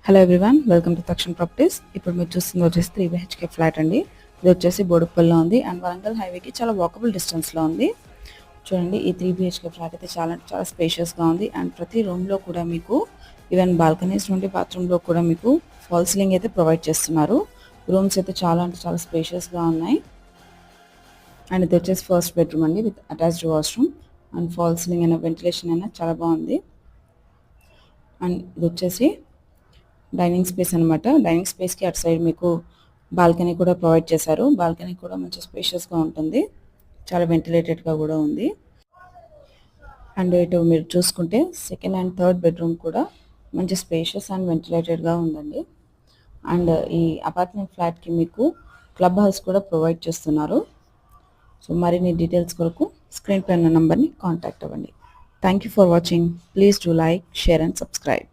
Hello everyone, welcome to తక్షణ properties. ఇప్పుడు మీరు చూస్తుంది వచ్చేసి 3 BHK ఫ్లాట్ అండి. ఇది వచ్చేసి బోడుప్పల్లో ఉంది అండ్ వరంగల్ హైవేకి చాలా వాకబుల్ డిస్టెన్స్లో ఉంది. చూడండి, ఈ 3 BHK ఫ్లాట్ అయితే చాలా స్పేషియస్గా ఉంది అండ్ ప్రతి రూమ్లో కూడా మీకు ఈవెన్ బాల్కనీస్ నుండి బాత్రూంలో కూడా మీకు ఫాల్ సీలింగ్ అయితే ప్రొవైడ్ చేస్తున్నారు. రూమ్స్ అయితే చాలా స్పేషియస్గా ఉన్నాయి. అండ్ ఇది వచ్చేసి ఫస్ట్ బెడ్రూమ్ అండి with attached washroom and fall ceiling అయినా వెంటిలేషన్ అయినా చాలా బాగుంది. అండ్ ఇది వచ్చేసి డైనింగ్ స్పేస్ అనమాట. డైనింగ్ స్పేస్కి అటు సైడ్ మీకు బాల్కనీ కూడా ప్రొవైడ్ చేశారు. బాల్కనీ కూడా మంచి స్పేషియస్గా ఉంటుంది, చాలా వెంటిలేటెడ్గా కూడా ఉంది. అండ్ ఇటు మీరు చూసుకుంటే సెకండ్ అండ్ థర్డ్ బెడ్రూమ్ కూడా మంచి స్పేషియస్ అండ్ వెంటిలేటెడ్గా ఉందండి. అండ్ ఈ అపార్ట్మెంట్ ఫ్లాట్కి మీకు క్లబ్ హౌస్ కూడా ప్రొవైడ్ చేస్తున్నారు. సో మరిన్ని డీటెయిల్స్ కొరకు స్క్రీన్ పై ఉన్న నంబర్ని కాంటాక్ట్ అవ్వండి. Thank you for watching. Please do like, share and subscribe.